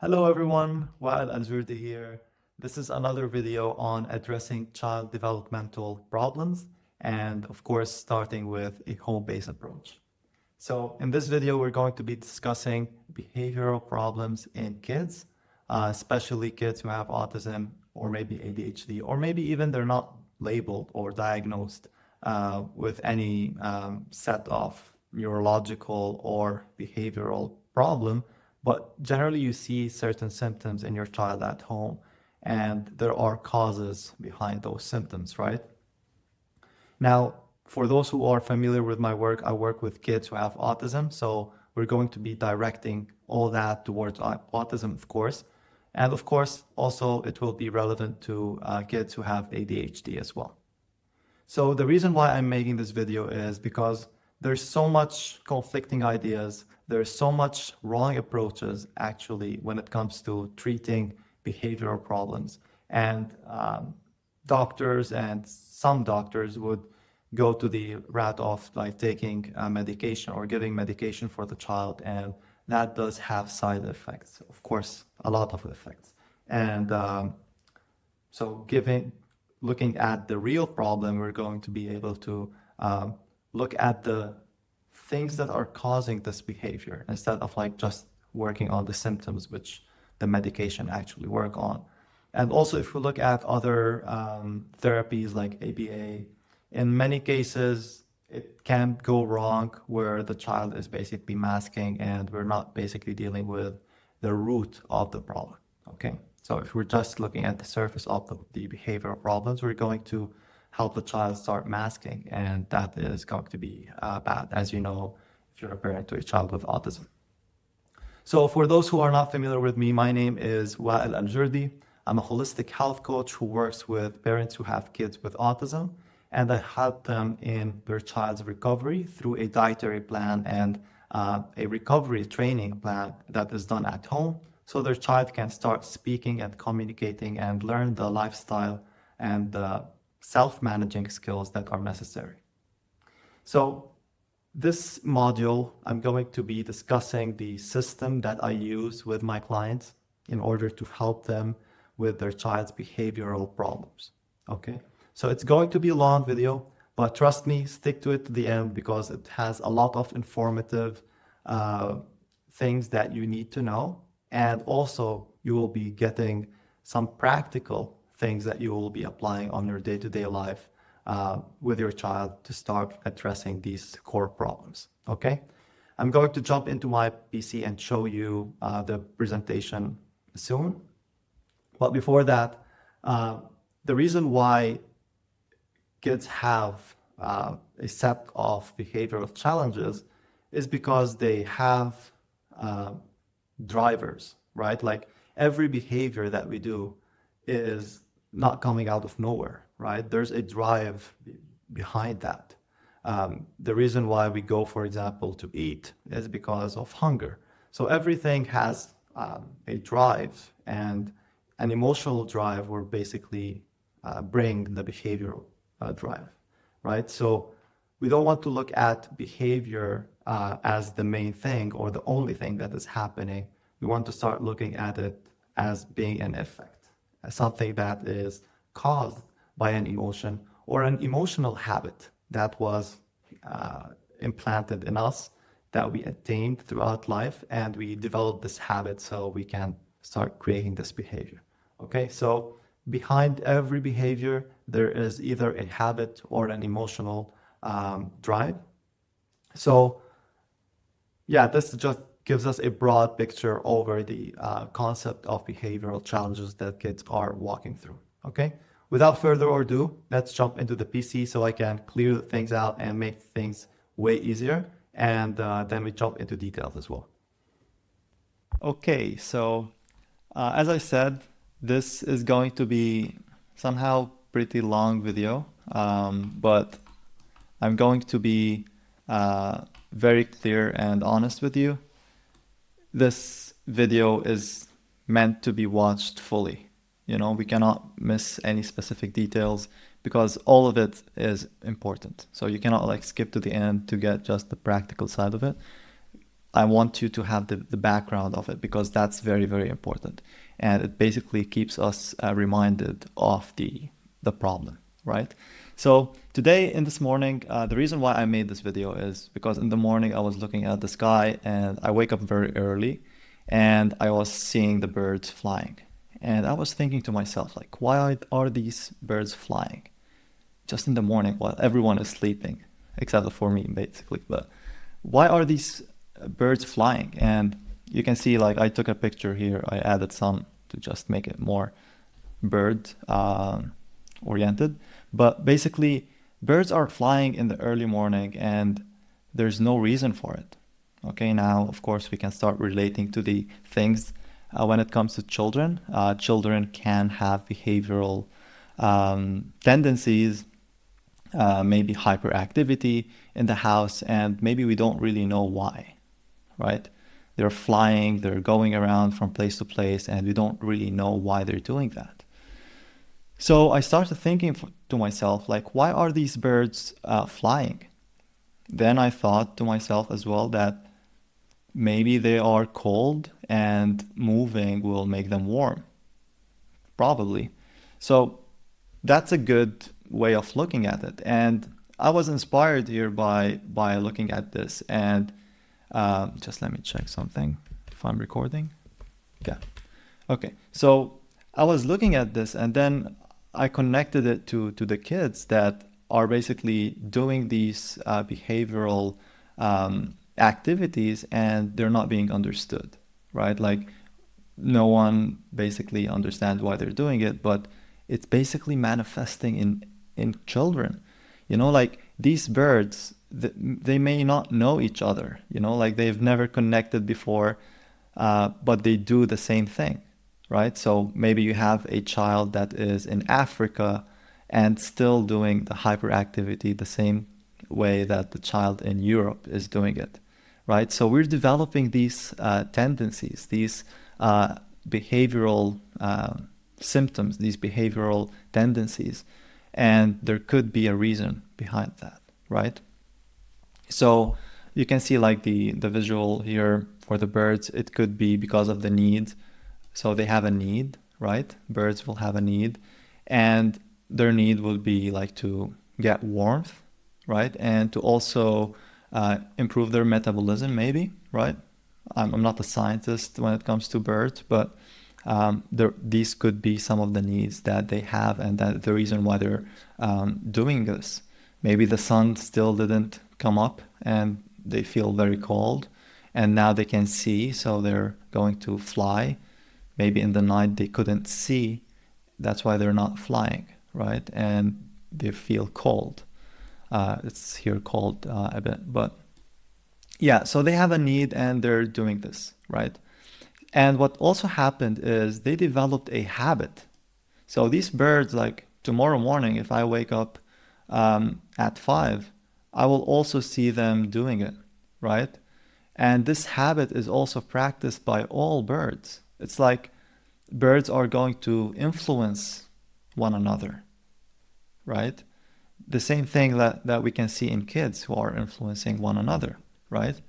Hello everyone, Wael Al-Jurdi here. This is another video on addressing child developmental problems and of course starting with a home-based approach. So in this video we're going to be discussing behavioral problems in kids, especially kids who have autism or maybe ADHD or maybe even they're not labeled or diagnosed with any set of neurological or behavioral problem, but generally you see certain symptoms in your child at home, and there are causes behind those symptoms, right? Now, for those who are familiar with my work, I work with kids who have autism, so we're going to be directing all that towards autism, of course. And of course, also it will be relevant to kids who have ADHD as well. So the reason why I'm making this video is because there's so much conflicting ideas. There's so much wrong approaches actually when it comes to treating behavioral problems. And doctors and some doctors would go to the route of like taking medication or giving medication for the child. And that does have side effects, of course, a lot of effects. And so looking at the real problem, we're going to be able to look at the things that are causing this behavior instead of like just working on the symptoms, which the medication actually work on. And also, if we look at other therapies like ABA, in many cases, it can go wrong where the child is basically masking and we're not basically dealing with the root of the problem. Okay. So if we're just looking at the surface of the behavioral problems, we're going to help the child start masking, and that is going to be bad, as you know, if you're a parent to a child with autism. So for those who are not familiar with me, my name is Wael Al-Jurdi. I'm a holistic health coach who works with parents who have kids with autism, and I help them in their child's recovery through a dietary plan and a recovery training plan that is done at home, so their child can start speaking and communicating and learn the lifestyle and the self-managing skills that are necessary. So this module, I'm going to be discussing the system that I use with my clients in order to help them with their child's behavioral problems. Okay, so it's going to be a long video, but trust me, stick to it to the end because it has a lot of informative things that you need to know. And also you will be getting some practical things that you will be applying on your day-to-day life with your child to start addressing these core problems. Okay, I'm going to jump into my PC and show you the presentation soon. But before that, the reason why kids have a set of behavioral challenges is because they have drivers, right? Like every behavior that we do is not coming out of nowhere, right? There's a drive behind that. The reason why we go, for example, to eat is because of hunger. So everything has a drive, and an emotional drive will basically bring the behavioral drive, right? So we don't want to look at behavior as the main thing or the only thing that is happening. We want to start looking at it as being an effect, as something that is caused by an emotion or an emotional habit that was implanted in us, that we attained throughout life, and we developed this habit so we can start creating this behavior. Okay, so behind every behavior, there is either a habit or an emotional drive. So yeah, this just gives us a broad picture over the concept of behavioral challenges that kids are walking through. Okay, without further ado, let's jump into the PC so I can clear things out and make things way easier, and then we jump into details as well. Okay, so as I said, this is going to be somehow pretty long video, but I'm going to be very clear and honest with you. This video is meant to be watched fully. You know, we cannot miss any specific details because all of it is important. So you cannot like skip to the end to get just the practical side of it. I want you to have the background of it because that's very, very important. And it basically keeps us reminded of the problem, right? So today in this morning, the reason why I made this video is because in the morning I was looking at the sky and I wake up very early and I was seeing the birds flying. And I was thinking to myself, like, why are these birds flying? Just in the morning while everyone is sleeping, except for me, basically. But why are these birds flying? And you can see, like, I took a picture here. I added some to just make it more bird oriented. But basically, birds are flying in the early morning and there's no reason for it. Okay, now, of course, we can start relating to the things when it comes to children. Children can have behavioral tendencies, maybe hyperactivity in the house, and maybe we don't really know why, right? They're flying, they're going around from place to place, and we don't really know why they're doing that. So I started thinking to myself, like, why are these birds flying? Then I thought to myself as well that maybe they are cold and moving will make them warm. Probably. So that's a good way of looking at it. And I was inspired here by looking at this. And just let me check something if I'm recording. Yeah. Okay. So I was looking at this and then I connected it to the kids that are basically doing these behavioral activities and they're not being understood, right? Like no one basically understands why they're doing it, but it's basically manifesting in children. You know, like these birds, they may not know each other, you know, like they've never connected before, but they do the same thing, right? So maybe you have a child that is in Africa and still doing the hyperactivity the same way that the child in Europe is doing it, right? So we're developing these tendencies, these behavioral symptoms, these behavioral tendencies, and there could be a reason behind that, right? So you can see like the visual here for the birds, it could be because of the need. So they have a need, right? Birds will have a need, and their need will be like to get warmth, right? And to also improve their metabolism, maybe, right? I'm not a scientist when it comes to birds, but these could be some of the needs that they have, and that the reason why they're doing this. Maybe the sun still didn't come up and they feel very cold, and now they can see, so they're going to fly. Maybe in the night they couldn't see, that's why they're not flying, right? And they feel cold. It's here cold a bit, but yeah, so they have a need and they're doing this, right? And what also happened is they developed a habit. So these birds, like tomorrow morning, if I wake up at 5, I will also see them doing it, right? And this habit is also practiced by all birds. It's like birds are going to influence one another, right? The same thing that we can see in kids who are influencing one another, right?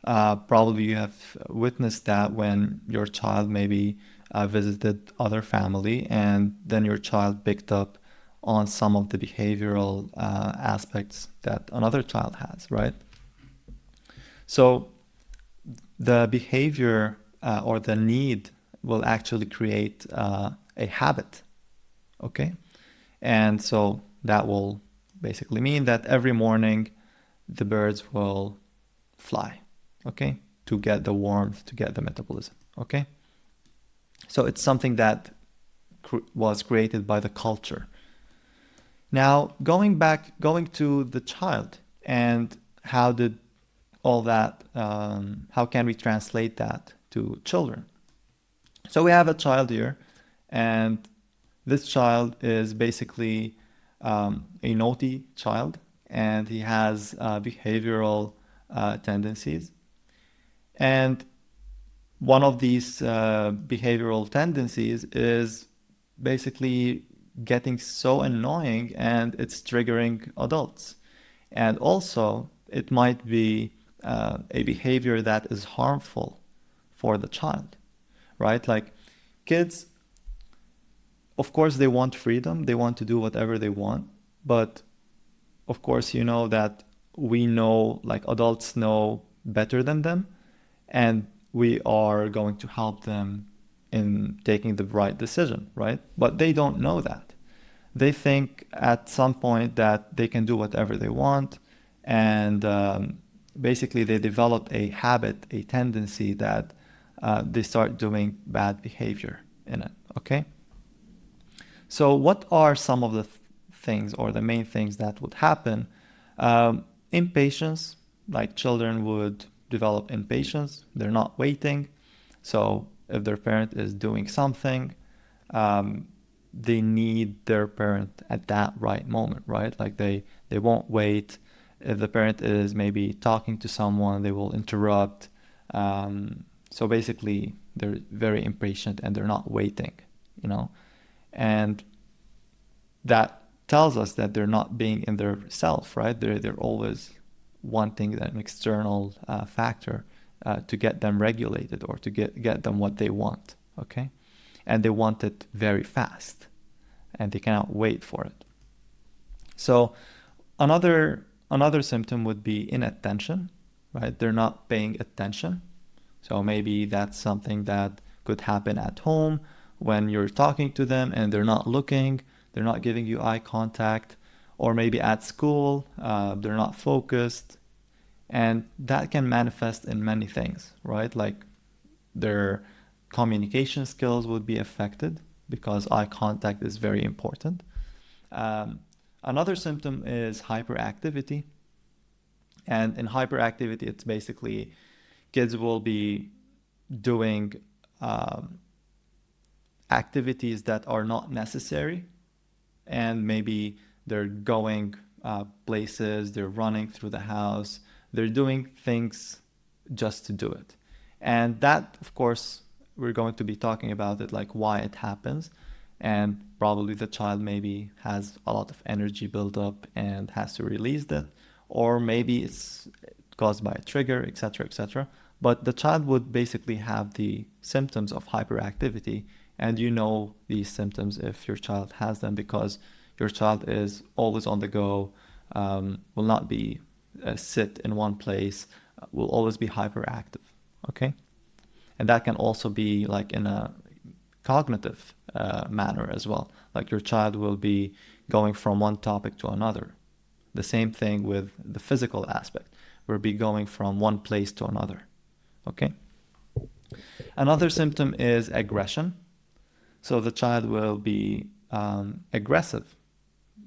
Probably you have witnessed that when your child maybe visited other family and then your child picked up on some of the behavioral aspects that another child has, right? So the behavior or the need will actually create a habit, okay? And so that will basically mean that every morning the birds will fly, okay, to get the warmth, to get the metabolism, okay? So it's something that was created by the culture. Now, going to the child, and how did all that, how can we translate that to children? So we have a child here, and this child is basically a naughty child, and he has behavioral tendencies. And one of these behavioral tendencies is basically getting so annoying and it's triggering adults. And also it might be a behavior that is harmful for the child, right? Like kids, of course, they want freedom. They want to do whatever they want. But of course, you know that we know, like adults know better than them, and we are going to help them in taking the right decision, right? But they don't know that. They think at some point that they can do whatever they want, and basically they develop a habit, a tendency that they start doing bad behavior in it, okay? So what are some of the things or the main things that would happen? Impatience, like children would develop impatience. They're not waiting. So if their parent is doing something, they need their parent at that right moment, right? Like they won't wait. If the parent is maybe talking to someone, they will interrupt. So basically, they're very impatient and they're not waiting, you know? And that tells us that they're not being in their self, right? They're always wanting an external factor to get them regulated or to get them what they want, okay? And they want it very fast and they cannot wait for it. So another symptom would be inattention, right? They're not paying attention. So maybe that's something that could happen at home when you're talking to them and they're not looking, they're not giving you eye contact, or maybe at school, they're not focused. And that can manifest in many things, right? Like their communication skills would be affected because eye contact is very important. Another symptom is hyperactivity. And in hyperactivity, it's basically kids will be doing activities that are not necessary, and maybe they're going places, they're running through the house, they're doing things just to do it. And that, of course, we're going to be talking about it, like why it happens. And probably the child maybe has a lot of energy built up and has to release that, or maybe it's caused by a trigger, etc., etc. But the child would basically have the symptoms of hyperactivity, and you know these symptoms if your child has them because your child is always on the go, will not be sit in one place, will always be hyperactive, okay? And that can also be like in a cognitive manner as well. Like your child will be going from one topic to another. The same thing with the physical aspect. We'll be going from one place to another, okay? Another symptom is aggression. So the child will be aggressive,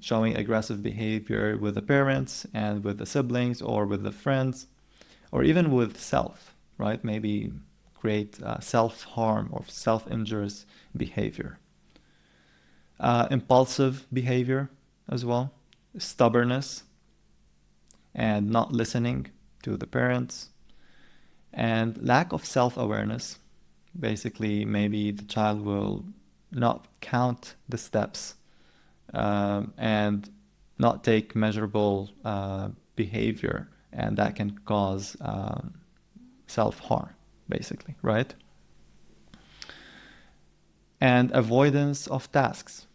showing aggressive behavior with the parents and with the siblings or with the friends, or even with self, right? Maybe create self-harm or self-injurious behavior. Impulsive behavior as well, stubbornness, and not listening to the parents, and lack of self-awareness. Basically, maybe the child will not count the steps and not take measurable behavior, and that can cause self-harm, basically, right? And avoidance of tasks.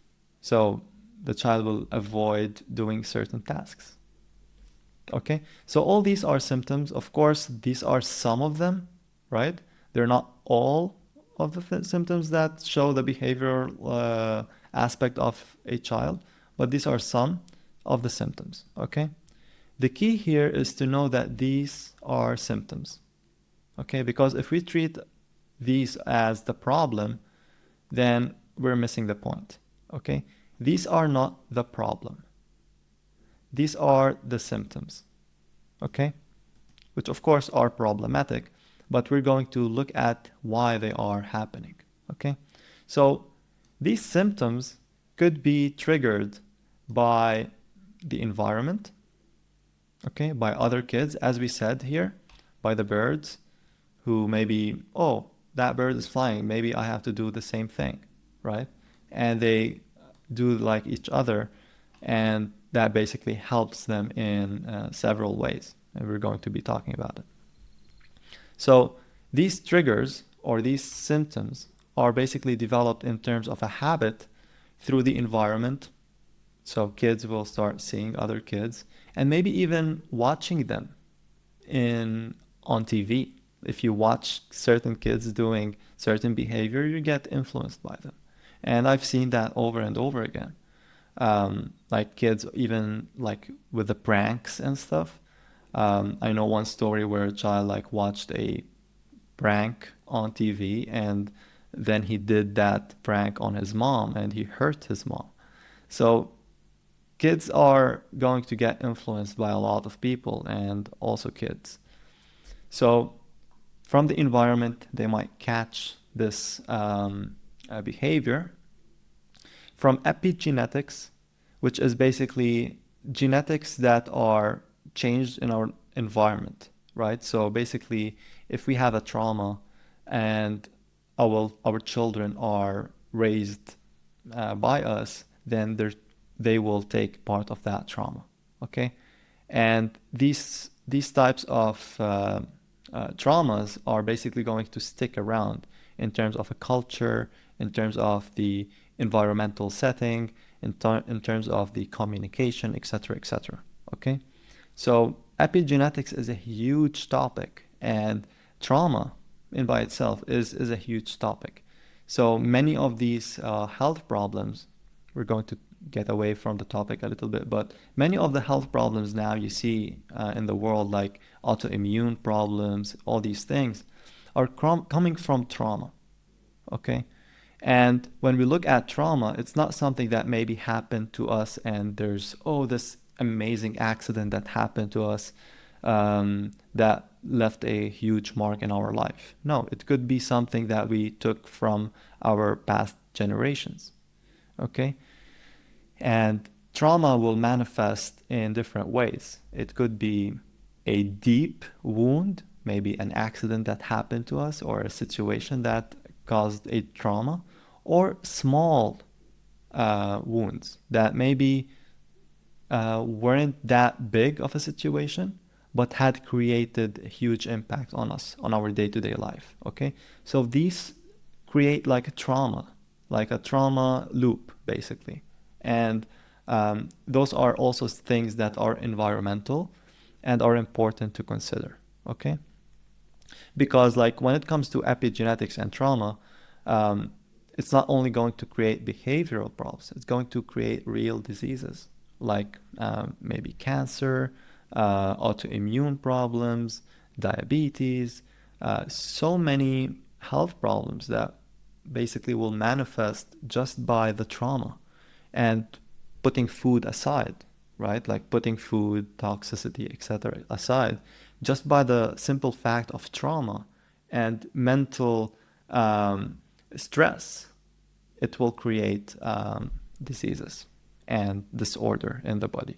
So the child will avoid doing certain tasks. Okay, so all these are symptoms. Of course, these are some of them, right? They're not all of the symptoms that show the behavioral aspect of a child, but these are some of the symptoms, okay? The key here is to know that these are symptoms, okay? Because if we treat these as the problem, then we're missing the point, okay? These are not the problem. These are the symptoms, okay? Which of course are problematic, but we're going to look at why they are happening, okay? So these symptoms could be triggered by the environment, okay? By other kids, as we said here, by the birds who maybe, oh, that bird is flying, maybe I have to do the same thing, right? And they do like each other, and that basically helps them in several ways, and we're going to be talking about it. So these triggers or these symptoms are basically developed in terms of a habit through the environment. So kids will start seeing other kids and maybe even watching them on TV. If you watch certain kids doing certain behavior, you get influenced by them. And I've seen that over and over again. Like kids, even like with the pranks and stuff. I know one story where a child like watched a prank on TV and then he did that prank on his mom and he hurt his mom. So kids are going to get influenced by a lot of people and also kids. So from the environment, they might catch this behavior. From epigenetics, which is basically genetics that are changed in our environment, right? So basically, if we have a trauma and our children are raised by us, then they will take part of that trauma, okay? And these types of traumas are basically going to stick around in terms of a culture, in terms of the environmental setting, in terms of the communication, etc., etc. Okay, so epigenetics is a huge topic, and trauma in by itself is a huge topic. So many of these health problems, we're going to get away from the topic a little bit, but many of the health problems now you see in the world, like autoimmune problems, all these things, are coming from trauma. Okay. And when we look at trauma, it's not something that maybe happened to us and there's, oh, this amazing accident that happened to us that left a huge mark in our life. No, it could be something that we took from our past generations. Okay? And trauma will manifest in different ways. It could be a deep wound, maybe an accident that happened to us or a situation that caused a trauma, or small wounds that maybe weren't that big of a situation, but had created a huge impact on us, on our day-to-day life, okay? So these create like a trauma loop, basically. And those are also things that are environmental and are important to consider, okay? Because like when it comes to epigenetics and trauma, it's not only going to create behavioral problems, it's going to create real diseases like maybe cancer, autoimmune problems, diabetes, so many health problems that basically will manifest just by the trauma. And putting food aside, right? Like putting food, toxicity, etc. aside, just by the simple fact of trauma and mental stress, it will create diseases and disorder in the body.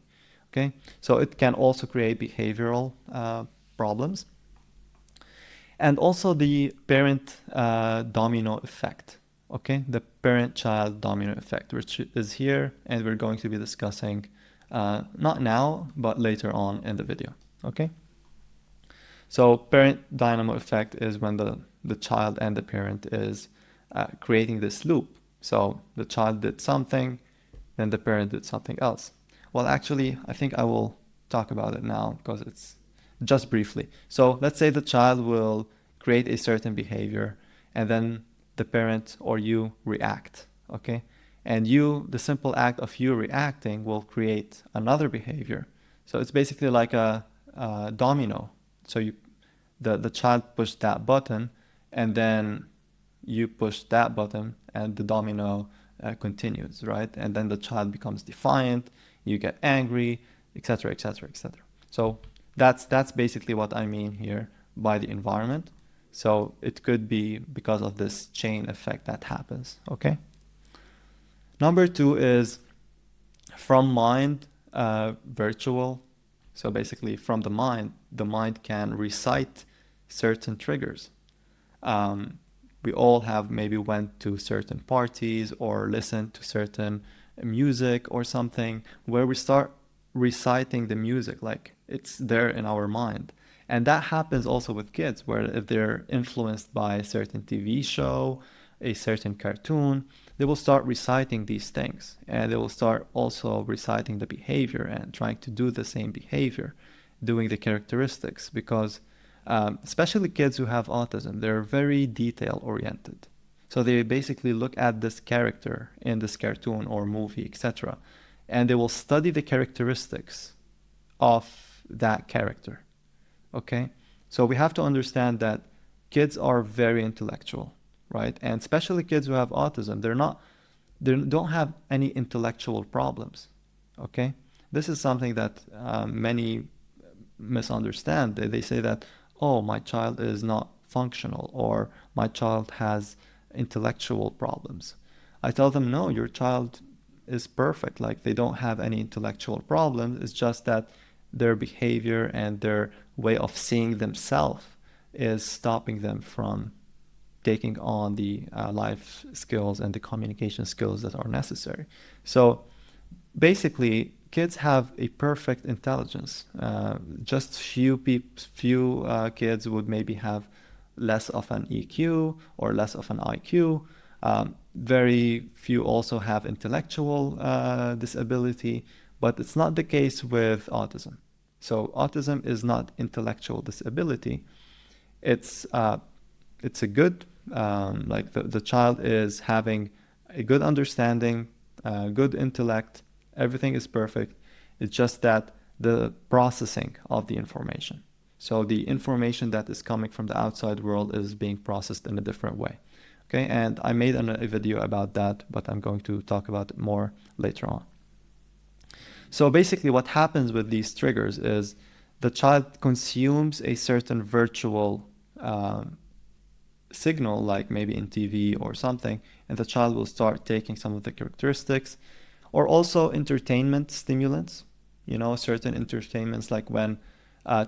Okay, so it can also create behavioral problems, and also the parent domino effect. Okay, the parent-child domino effect, which is here, and we're going to be discussing not now, but later on in the video. Okay. So parent dynamo effect is when the child and the parent is creating this loop. So the child did something, then the parent did something else. Well, actually, I think I will talk about it now because it's just briefly. So let's say the child will create a certain behavior and then the parent or you react, okay? And the simple act of you reacting will create another behavior. So it's basically like a domino. So the child pushed that button and then you push that button and the domino continues, right? And then the child becomes defiant, you get angry, etc., etc., etc. So that's basically what I mean here by the environment. So it could be because of this chain effect that happens, okay? Number 2 is from mind, virtual. So basically from the mind can recite certain triggers. We all have maybe went to certain parties or listened to certain music or something where we start reciting the music, like it's there in our mind. And that happens also with kids, where if they're influenced by a certain TV show, a certain cartoon, they will start reciting these things, and they will start also reciting the behavior and trying to do the same behavior, doing the characteristics, because especially kids who have autism, they're very detail oriented. So they basically look at this character in this cartoon or movie, etc., and they will study the characteristics of that character. Okay? So we have to understand that kids are very intellectual, right? And especially kids who have autism, they don't have any intellectual problems. Okay? This is something that many misunderstand. They say that, oh, my child is not functional, or my child has intellectual problems. I tell them, no, your child is perfect. Like, they don't have any intellectual problems. It's just that their behavior and their way of seeing themselves is stopping them from taking on the life skills and the communication skills that are necessary. So basically, kids have a perfect intelligence. Just few kids would maybe have less of an EQ or less of an IQ. Very few also have intellectual disability, but it's not the case with autism. So autism is not intellectual disability. It's a good, like the child is having a good understanding, good intellect, everything is perfect. It's just that the processing of the information. So the information that is coming from the outside world is being processed in a different way. Okay, and I made a video about that, but I'm going to talk about it more later on. So basically what happens with these triggers is the child consumes a certain virtual signal, like maybe in TV or something, and the child will start taking some of the characteristics, or also entertainment stimulants, certain entertainments, like when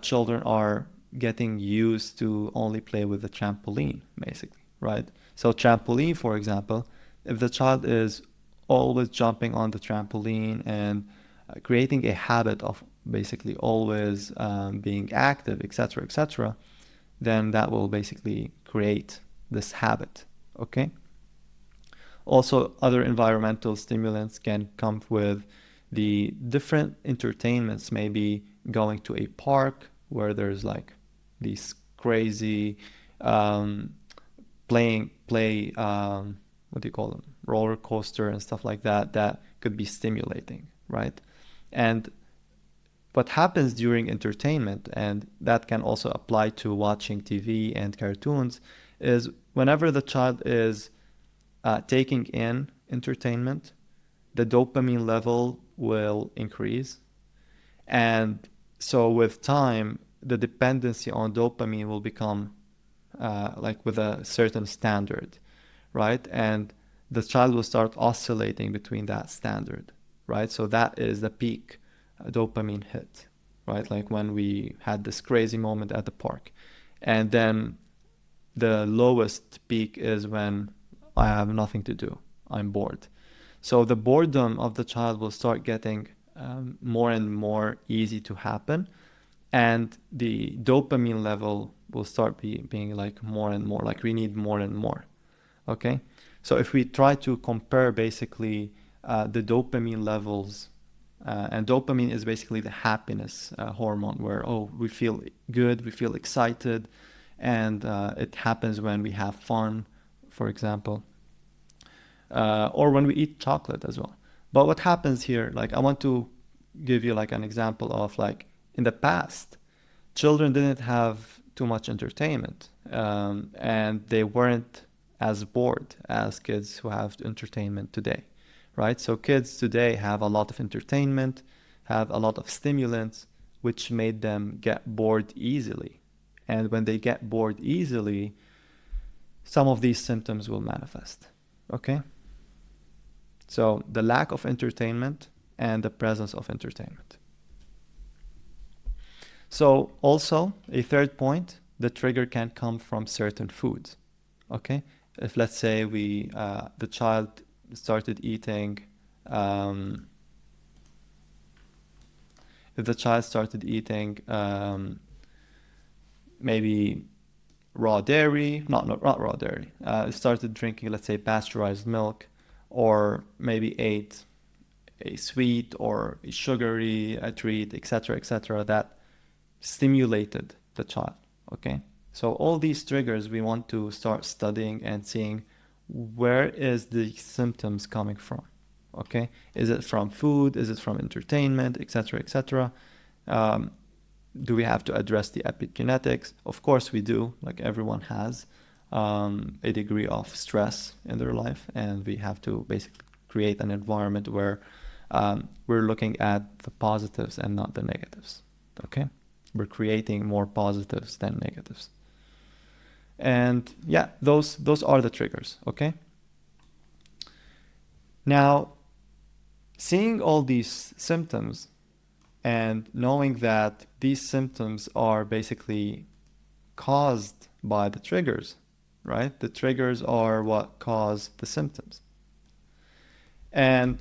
children are getting used to only play with the trampoline, basically, right? So trampoline, for example, if the child is always jumping on the trampoline and creating a habit of basically always being active, etc., etc., then that will basically create this habit, okay? Also, other environmental stimulants can come with the different entertainments, maybe going to a park where there's like these crazy what do you call them, roller coaster and stuff like that, that could be stimulating, right? And what happens during entertainment, and that can also apply to watching TV and cartoons, is whenever the child is taking in entertainment, the dopamine level will increase. And so with time, the dependency on dopamine will become like with a certain standard, right? And the child will start oscillating between that standard, right? So that is the peak dopamine hit, right? Like when we had this crazy moment at the park. And then the lowest peak is when I have nothing to do. I'm bored. So the boredom of the child will start getting more and more easy to happen. And the dopamine level will start being like more and more, like we need more and more. Okay? So if we try to compare basically the dopamine levels, and dopamine is basically the happiness hormone where, oh, we feel good, we feel excited, and it happens when we have fun, for example, or when we eat chocolate as well. But what happens here, like I want to give you like an example of like in the past, children didn't have too much entertainment, and they weren't as bored as kids who have entertainment today, right? So kids today have a lot of entertainment, have a lot of stimulants, which made them get bored easily. And when they get bored easily, some of these symptoms will manifest, okay? So the lack of entertainment and the presence of entertainment. So also a third point, the trigger can come from certain foods, okay? If let's say the child started eating if the child started eating maybe raw dairy, not raw dairy, started drinking, let's say, pasteurized milk, or maybe ate a sweet or a sugary treat, etc., that stimulated the child, okay? So all these triggers we want to start studying and seeing where is the symptoms coming from, okay? Is it from food? Is it from entertainment, etc.? Do we have to address the epigenetics? Of course we do, like everyone has a degree of stress in their life, and we have to basically create an environment where we're looking at the positives and not the negatives, okay? We're creating more positives than negatives. And yeah, those are the triggers, okay? Now, seeing all these symptoms and knowing that these symptoms are basically caused by the triggers, right? The triggers are what cause the symptoms. And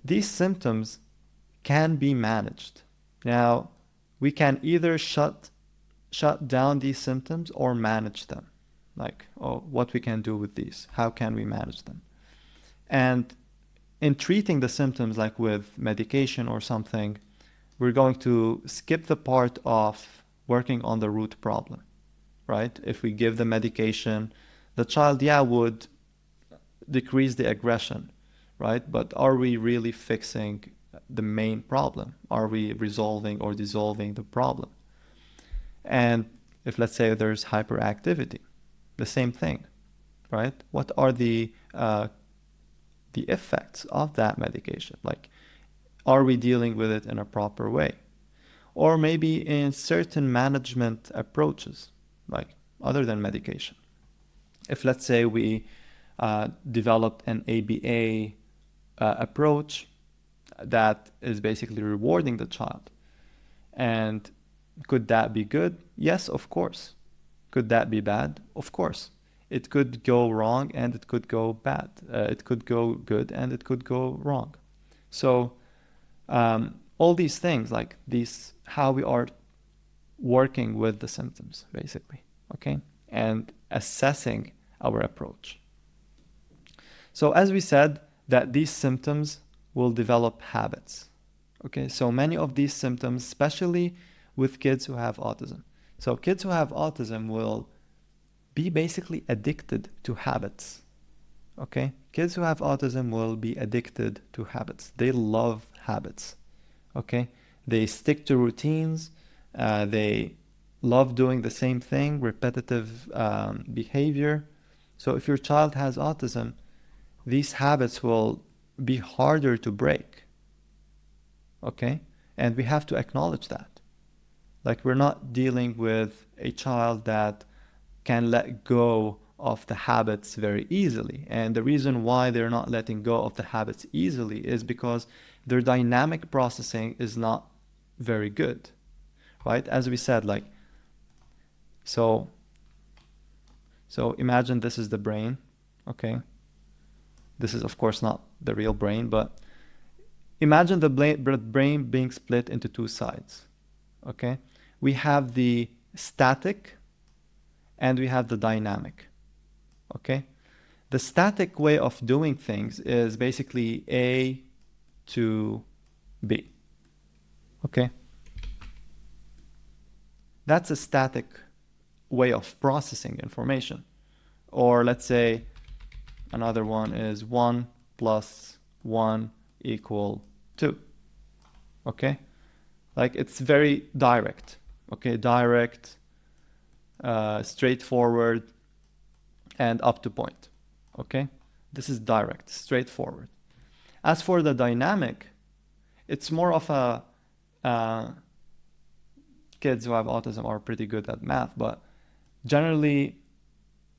these symptoms can be managed. Now, we can either shut down these symptoms or manage them. Like, what we can do with these, how can we manage them? And in treating the symptoms, like with medication or something, we're going to skip the part of working on the root problem, right? If we give the medication, the child, would decrease the aggression, right? But are we really fixing the main problem? Are we resolving or dissolving the problem? And if, let's say, there's hyperactivity, the same thing, right? What are the effects of that medication? Like, are we dealing with it in a proper way? Or maybe in certain management approaches, like other than medication. If, let's say, we developed an ABA approach that is basically rewarding the child, and could that be good? Yes, of course. Could that be bad? Of course. It could go wrong and it could go bad. It could go good and it could go wrong. So all these things, like these, how we are working with the symptoms, basically, okay? And assessing our approach. So as we said, that these symptoms will develop habits, okay? So many of these symptoms, especially with kids who have autism. So kids who have autism will be basically addicted to habits, okay? Kids who have autism will be addicted to habits. They love habits, okay? They stick to routines. They love doing the same thing, repetitive behavior. So if your child has autism, these habits will be harder to break, okay? And we have to acknowledge that. Like, we're not dealing with a child that can let go of the habits very easily. And the reason why they're not letting go of the habits easily is because their dynamic processing is not very good, right? As we said, like, so imagine this is the brain, okay? This is, of course, not the real brain, but imagine the brain being split into two sides, okay? We have the static and we have the dynamic, okay? The static way of doing things is basically A to B, okay? That's a static way of processing information. Or let's say another one is 1 plus 1 equal 2, okay? Like, it's very direct, okay? Direct, straightforward, and up to point, okay? This is direct, straightforward. As for the dynamic, it's more of a, kids who have autism are pretty good at math, but generally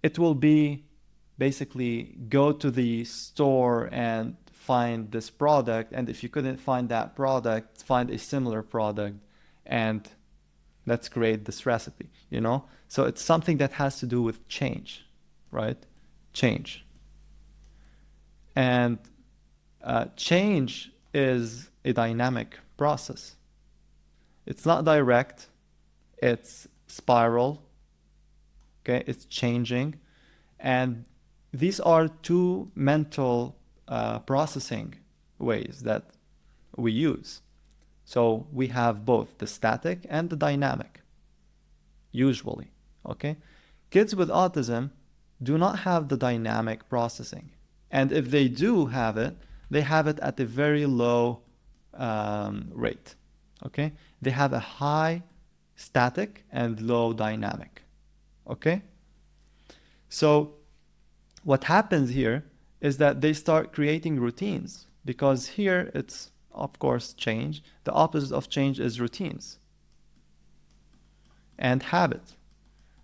it will be basically go to the store and find this product, and if you couldn't find that product, find a similar product, and let's create this recipe, you know? So it's something that has to do with change, right? Change. And change is a dynamic process. It's not direct, it's spiral, okay? It's changing. And these are two mental processing ways that we use. So we have both the static and the dynamic, usually, okay? Kids with autism do not have the dynamic processing. And if they do have it, they have it at a very low rate, okay? They have a high static and low dynamic, okay? So what happens here is that they start creating routines, because here it's, of course, change. The opposite of change is routines and habit.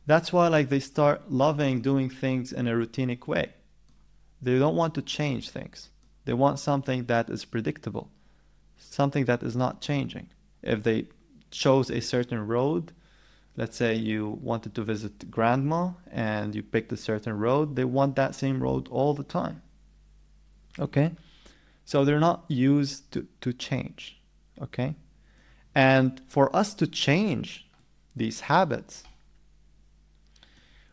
That's why like they start loving doing things in a routinic way. They don't want to change things. They want something that is predictable, something that is not changing. If they chose a certain road, let's say you wanted to visit grandma and you picked a certain road, they want that same road all the time. Okay? So they're not used to change. Okay? And for us to change these habits,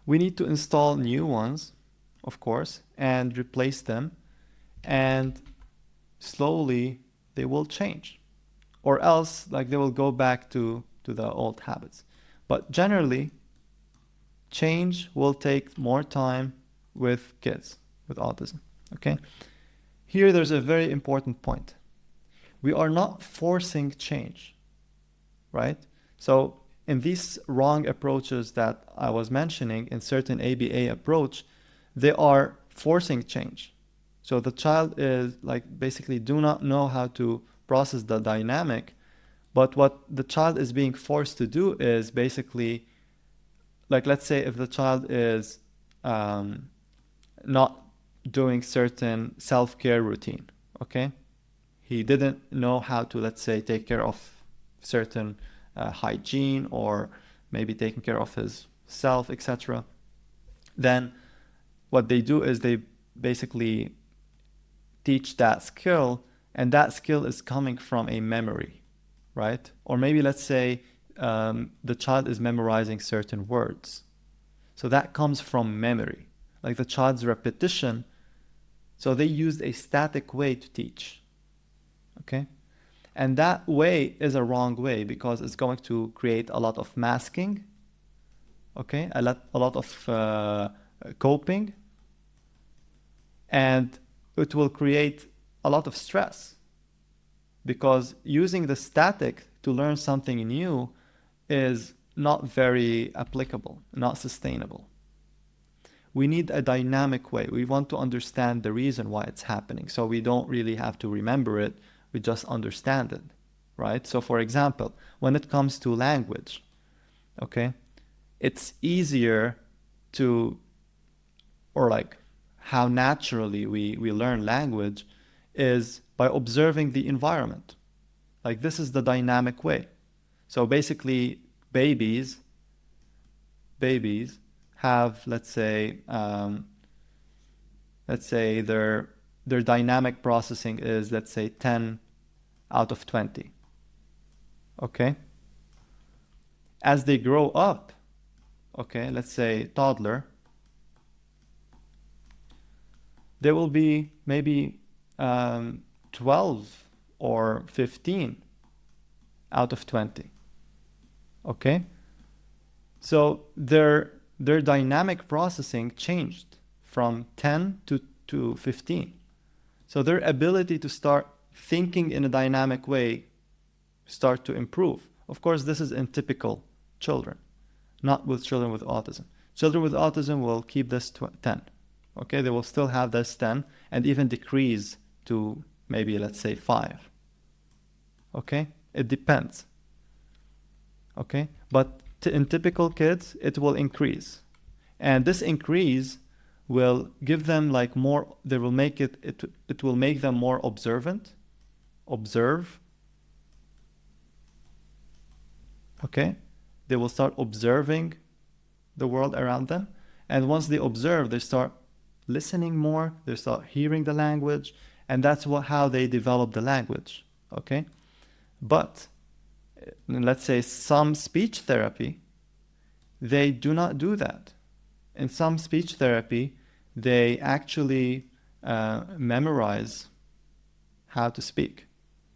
we need to install new ones, of course, and replace them, and slowly they will change. Or else, like, they will go back to the old habits. But generally, change will take more time with kids with autism, okay? Here, there's a very important point. We are not forcing change, right? So in these wrong approaches that I was mentioning, in certain ABA approach, they are forcing change. So the child is like basically do not know how to process the dynamic, but what the child is being forced to do is basically, like, let's say if the child is not doing certain self-care routine, okay? He didn't know how to, let's say, take care of certain hygiene, or maybe taking care of his self, etc. Then what they do is they basically teach that skill, and that skill is coming from a memory, right? Or maybe let's say the child is memorizing certain words. So that comes from memory, like the child's repetition. So they used a static way to teach, okay? And that way is a wrong way, because it's going to create a lot of masking, okay? A lot of coping, and it will create a lot of stress, because using the static to learn something new is not very applicable, not sustainable. We need a dynamic way. We want to understand the reason why it's happening, so we don't really have to remember it, we just understand it, right? So for example, when it comes to language, okay, it's easier to, or like how naturally we learn language is by observing the environment. Like, this is the dynamic way. So basically babies have, let's say their dynamic processing is, let's say, 10 out of 20. Okay? As they grow up, okay, let's say toddler, there will be maybe 12 or 15 out of 20. Okay? So their dynamic processing changed from 10 to 15. So their ability to start thinking in a dynamic way start to improve. Of course, this is in typical children, not with children with autism. Children with autism will keep this 10. Okay, they will still have this 10 and even decrease to maybe, let's say, 5. Okay, it depends. Okay, but in typical kids, it will increase. And this increase will give them like more, they will make it will make them more observant, observe. Okay, they will start observing the world around them. And once they observe, they start listening more, they start hearing the language, and that's how they develop the language. Okay, But let's say some speech therapy, they do not do that. In some speech therapy, they actually memorize how to speak.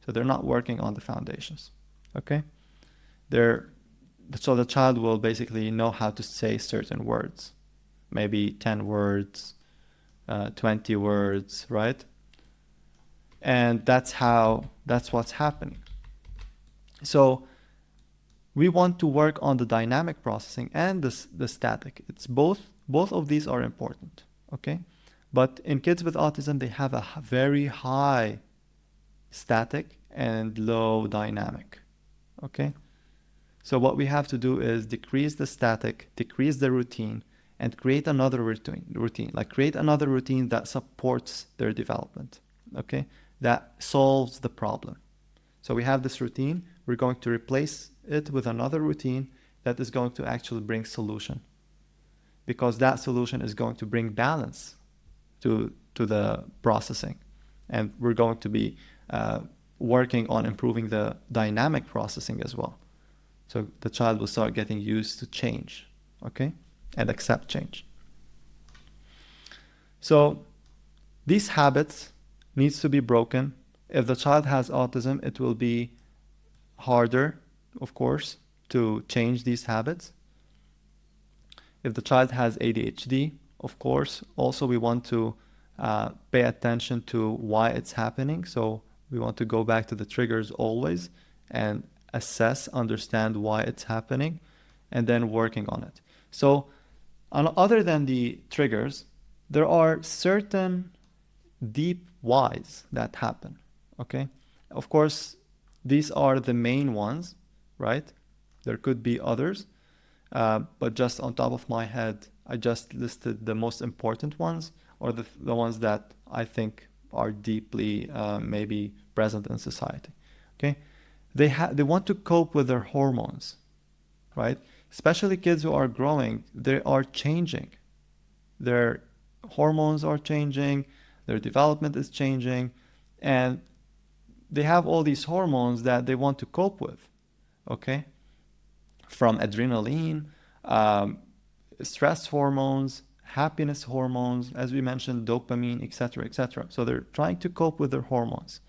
So they're not working on the foundations. Okay? So the child will basically know how to say certain words, maybe 10 words, 20 words, right? And that's what's happening. So we want to work on the dynamic processing and the static. It's both of these are important, okay? But in kids with autism, they have a very high static and low dynamic, okay? So what we have to do is decrease the static, decrease the routine, and create another routine. Like create another routine that supports their development, okay? That solves the problem. So we have this routine, we're going to replace it with another routine that is going to actually bring solution. Because that solution is going to bring balance to the processing. And we're going to be working on improving the dynamic processing as well. So the child will start getting used to change, okay? And accept change. So these habits needs to be broken. If the child has autism, it will be harder, of course, to change these habits. If the child has ADHD, of course, also we want to pay attention to why it's happening. So we want to go back to the triggers always and assess, understand why it's happening, and then working on it. So other than the triggers, there are certain deep whys that happen, okay? Of course, these are the main ones, right? There could be others, but just on top of my head, I just listed the most important ones, or the ones that I think are deeply maybe present in society, okay? They want to cope with their hormones, right? Especially kids who are growing, they are changing. Their hormones are changing, their development is changing, and they have all these hormones that they want to cope with, okay? From adrenaline, stress hormones, happiness hormones, as we mentioned, dopamine, etc., etc. So they're trying to cope with their hormones,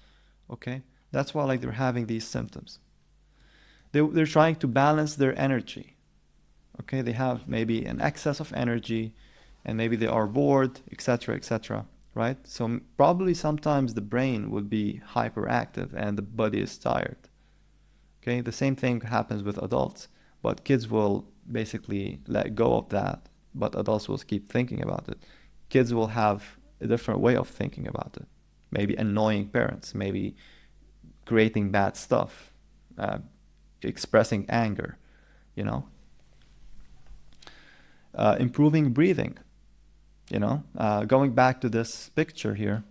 okay? That's why they're having these symptoms. They're trying to balance their energy, okay? They have maybe an excess of energy, and maybe they are bored, etc., etc., right? So probably sometimes the brain would be hyperactive and the body is tired, okay? The same thing happens with adults, but kids will basically let go of that, but adults will keep thinking about it. Kids will have a different way of thinking about it. Maybe annoying parents, maybe creating bad stuff, expressing anger, you know. Improving breathing, you know. Going back to this picture here,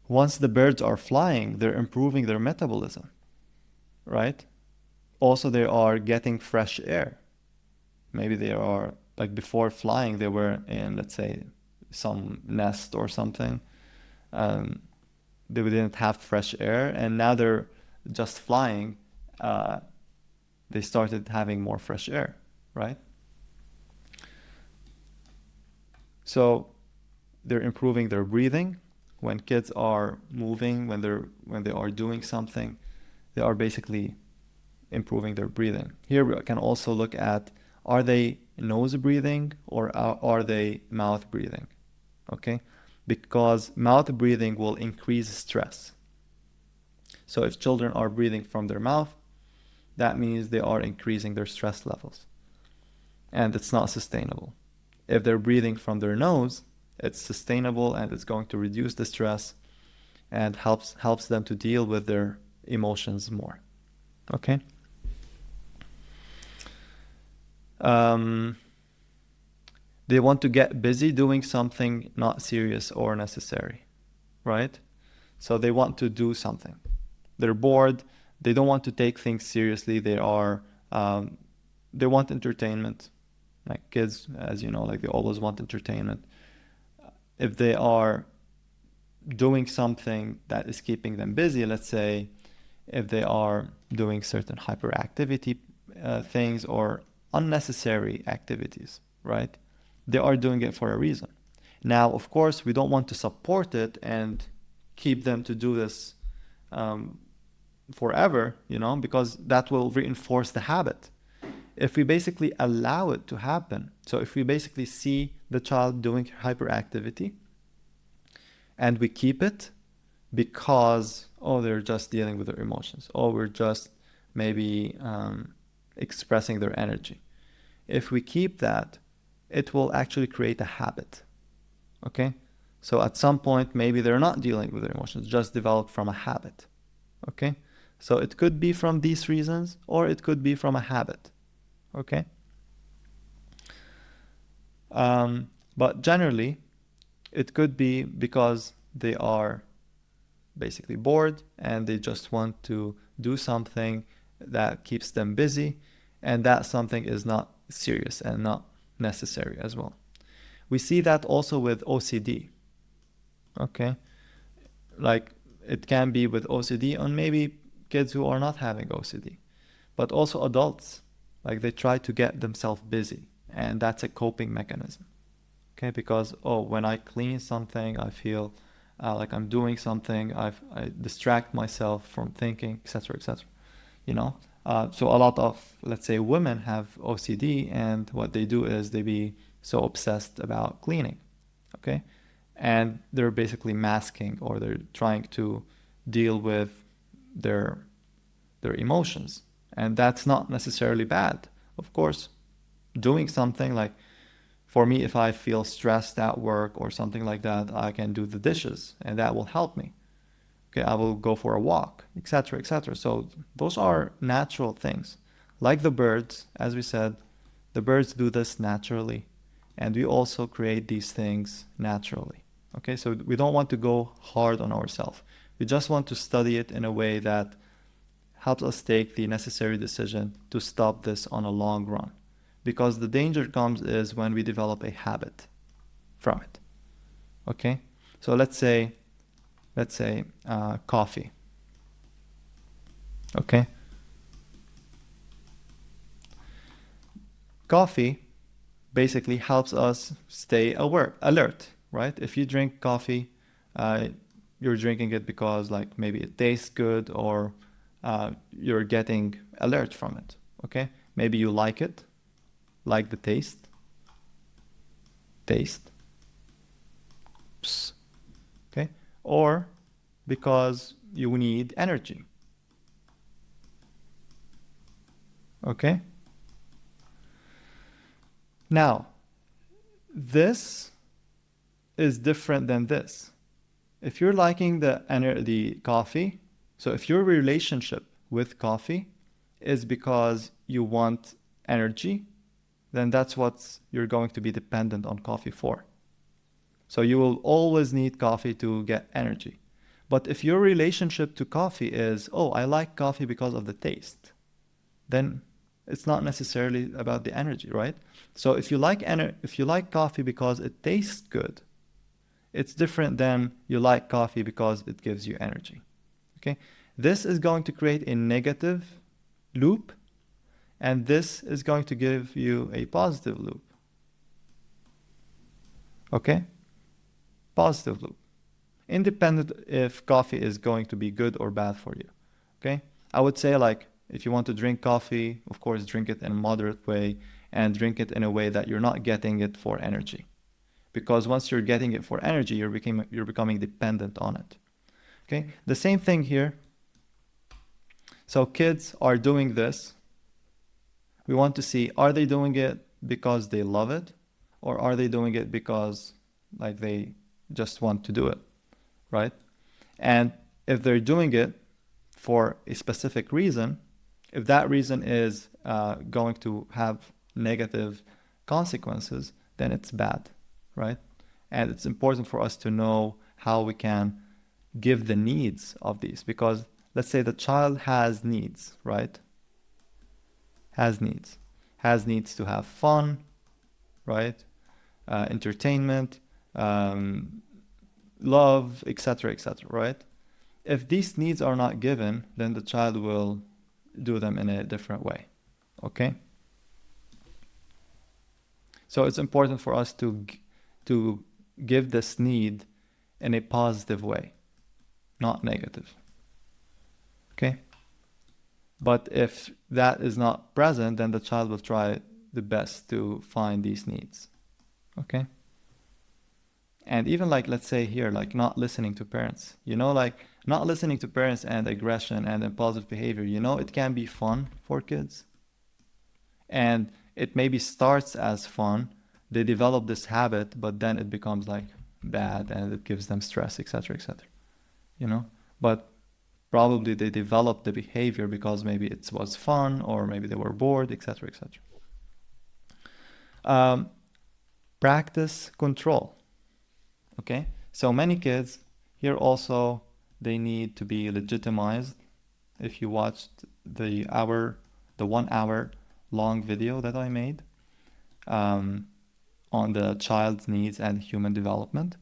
once the birds are flying, they're improving their metabolism, right? Also, they are getting fresh air. Maybe they are, like before flying, they were in, let's say, some nest or something. They didn't have fresh air, and now they're just flying. They started having more fresh air, right? So they're improving their breathing. When kids are moving, when they are doing something, they are basically improving their breathing. Here we can also look at, are they nose breathing or are they mouth breathing? Okay, because mouth breathing will increase stress. So if children are breathing from their mouth, that means they are increasing their stress levels, and it's not sustainable. If they're breathing from their nose, it's sustainable and it's going to reduce the stress and helps them to deal with their emotions more. Okay. They want to get busy doing something not serious or necessary, right? So they want to do something. They're bored. They don't want to take things seriously. They want entertainment. Like kids, as you know, like they always want entertainment. If they are doing something that is keeping them busy, let's say if they are doing certain hyperactivity things or unnecessary activities, right? They are doing it for a reason. Now, of course, we don't want to support it and keep them to do this forever, because that will reinforce the habit. If we basically allow it to happen, so if we basically see the child doing hyperactivity and we keep it because, they're just dealing with their emotions, we're just maybe expressing their energy. If we keep that, it will actually create a habit. Okay? So at some point, maybe they're not dealing with their emotions, just developed from a habit. Okay? So it could be from these reasons, or it could be from a habit. Okay? But generally, it could be because they are basically bored and they just want to do something that keeps them busy, and that something is not serious and not necessary as well. We see that also with OCD. Okay? Like, it can be with OCD on maybe kids who are not having OCD, but also adults. Like, they try to get themselves busy, and that's a coping mechanism. Okay? Because, when I clean something, I feel like I'm doing something, I distract myself from thinking, etc., etc. So a lot of, let's say, women have OCD, and what they do is they be so obsessed about cleaning, okay? And they're basically masking, or they're trying to deal with their emotions. And that's not necessarily bad. Of course, doing something like, for me, if I feel stressed at work or something like that, I can do the dishes, and that will help me. Okay, I will go for a walk, etc., etc. So those are natural things. Like the birds, as we said, the birds do this naturally, and we also create these things naturally. Okay, so we don't want to go hard on ourselves. We just want to study it in a way that helps us take the necessary decision to stop this on a long run. Because the danger comes is when we develop a habit from it. Okay, so let's say coffee. Okay, coffee basically helps us stay alert, right? If you drink coffee, you're drinking it because, like, maybe it tastes good, or you're getting alert from it. Okay, maybe you like it, like the taste. Psst. Okay, or because you need energy. Okay, now this is different than this. If you're liking the coffee, so if your relationship with coffee is because you want energy, then that's what you're going to be dependent on coffee for. So you will always need coffee to get energy. But if your relationship to coffee is, I like coffee because of the taste, then it's not necessarily about the energy, right? So if you like coffee because it tastes good, it's different than you like coffee because it gives you energy. Okay? This is going to create a negative loop, and this is going to give you a positive loop. Okay? Positive loop. Independent if coffee is going to be good or bad for you. Okay? I would say, like, if you want to drink coffee, of course, drink it in a moderate way, and drink it in a way that you're not getting it for energy. Because once you're getting it for energy, you're becoming dependent on it. Okay? The same thing here. So kids are doing this. We want to see, are they doing it because they love it, or are they doing it because, like, they just want to do it, right? And if they're doing it for a specific reason, if that reason is going to have negative consequences, then it's bad, right? And it's important for us to know how we can give the needs of these, because let's say the child has needs, right? Has needs to have fun, right? Entertainment, love, etc., etc., right? if these needs are not given, then the child will do them in a different way. Okay? So it's important for us to give this need in a positive way, not negative. Okay? But if that is not present, then the child will try the best to find these needs. Okay? And even like, let's say here, like not listening to parents, like not listening to parents and aggression and impulsive behavior, it can be fun for kids. And it maybe starts as fun. They develop this habit, but then it becomes like bad and it gives them stress, etc., etc. But probably they developed the behavior because maybe it was fun or maybe they were bored, etc., etc. Practice control. Okay, so many kids here also, they need to be legitimized. If you watched the 1 hour long video that I made on the child's needs and human development,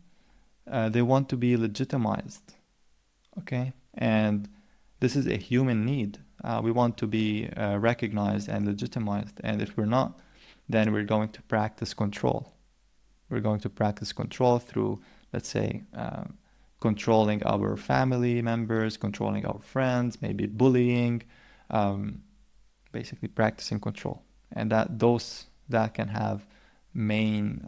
they want to be legitimized. Okay, and this is a human need. We want to be recognized and legitimized, and if we're not, then we're going to practice control. We're going to practice control through, let's say, controlling our family members, controlling our friends, maybe bullying, basically practicing control. And that can have main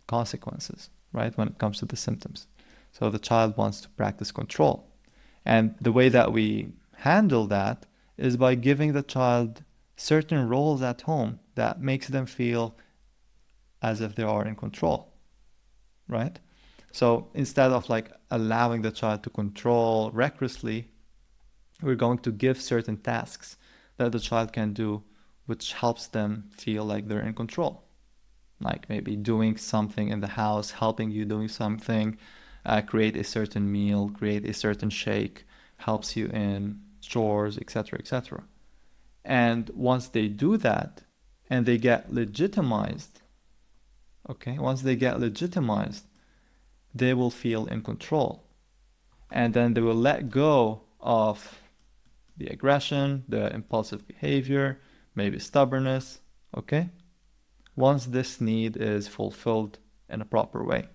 consequences, right, when it comes to the symptoms. So the child wants to practice control. And the way that we handle that is by giving the child certain roles at home that makes them feel as if they are in control, right? So instead of like allowing the child to control recklessly, we're going to give certain tasks that the child can do, which helps them feel like they're in control. Like maybe doing something in the house, helping you doing something, create a certain meal, create a certain shake, helps you in chores, etc., etc. And once they do that and they get legitimized, once they get legitimized, they will feel in control. And then they will let go of the aggression, the impulsive behavior, maybe stubbornness, once this need is fulfilled in a proper way.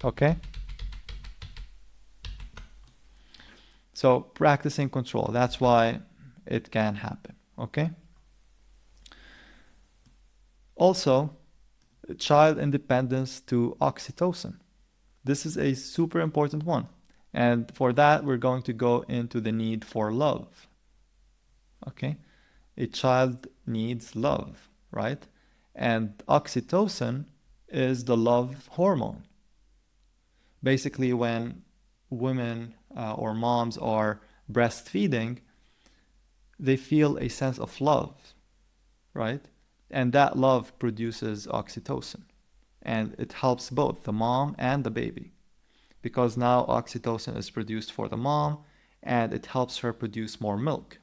Okay? So practicing control, that's why it can happen. Okay? Also, child independence to oxytocin. This is a super important one. And for that, we're going to go into the need for love. Okay? A child needs love, right? And oxytocin is the love hormone. Basically, when women or moms are breastfeeding, they feel a sense of love, right? And that love produces oxytocin. And it helps both the mom and the baby. Because now oxytocin is produced for the mom and it helps her produce more milk.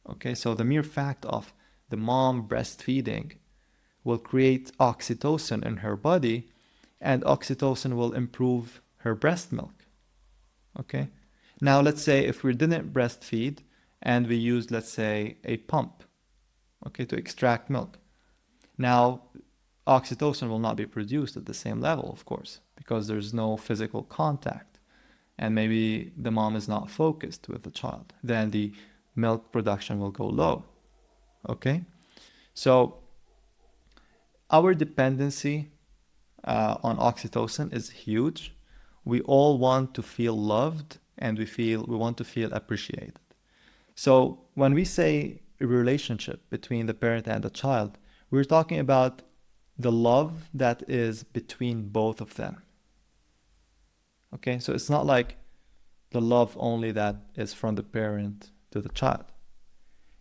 Okay, so the mere fact of the mom breastfeeding will create oxytocin in her body, and oxytocin will improve her breast milk. Okay, now let's say if we didn't breastfeed and we used, let's say, a pump, to extract milk. Now, oxytocin will not be produced at the same level, of course, because there's no physical contact. And maybe the mom is not focused with the child. Then the milk production will go low. Okay? So, our dependency on oxytocin is huge. We all want to feel loved and we want to feel appreciated. So, when we say a relationship between the parent and the child, we're talking about the love that is between both of them. Okay, so it's not like the love only that is from the parent to the child.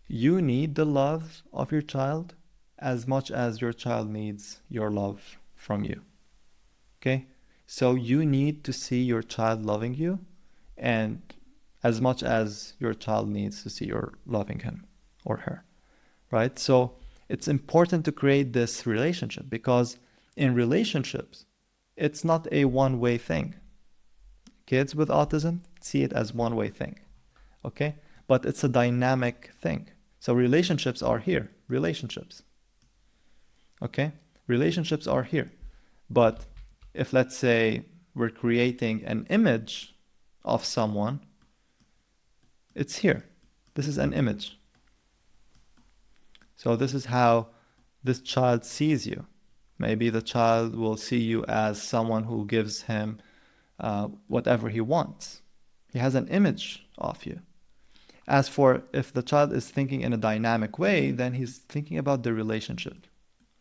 You need the love of your child as much as your child needs your love from you. Okay, so you need to see your child loving you, and as much as your child needs to see you loving him or her, right? So it's important to create this relationship, because in relationships, it's not a one-way thing. Kids with autism, see it as one-way thing, okay? But it's a dynamic thing. So relationships are here, relationships, okay? Relationships are here. But if, let's say, we're creating an image of someone, it's here. This is an image. So this is how this child sees you. Maybe the child will see you as someone who gives him whatever he wants. He has an image of you. As for if the child is thinking in a dynamic way, then he's thinking about the relationship.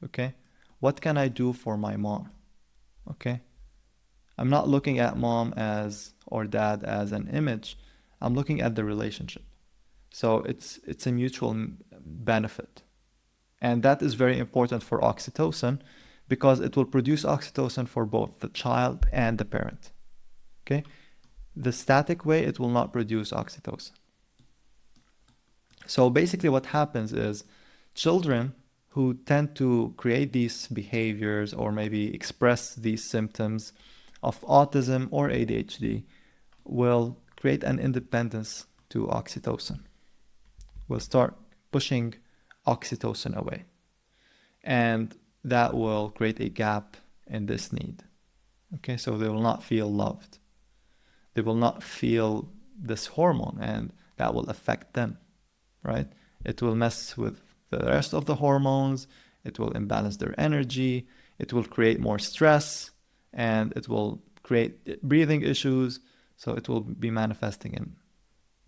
Okay? What can I do for my mom? Okay? I'm not looking at mom as or dad as an image. I'm looking at the relationship. So it's a mutual benefit. And that is very important for oxytocin because it will produce oxytocin for both the child and the parent. Okay? The static way, it will not produce oxytocin. So basically what happens is children who tend to create these behaviors or maybe express these symptoms of autism or ADHD will create an independence to oxytocin. Will start pushing oxytocin away. And that will create a gap in this need. Okay, so they will not feel loved. They will not feel this hormone, and that will affect them, right? It will mess with the rest of the hormones. It will imbalance their energy. It will create more stress, and it will create breathing issues. So it will be manifesting in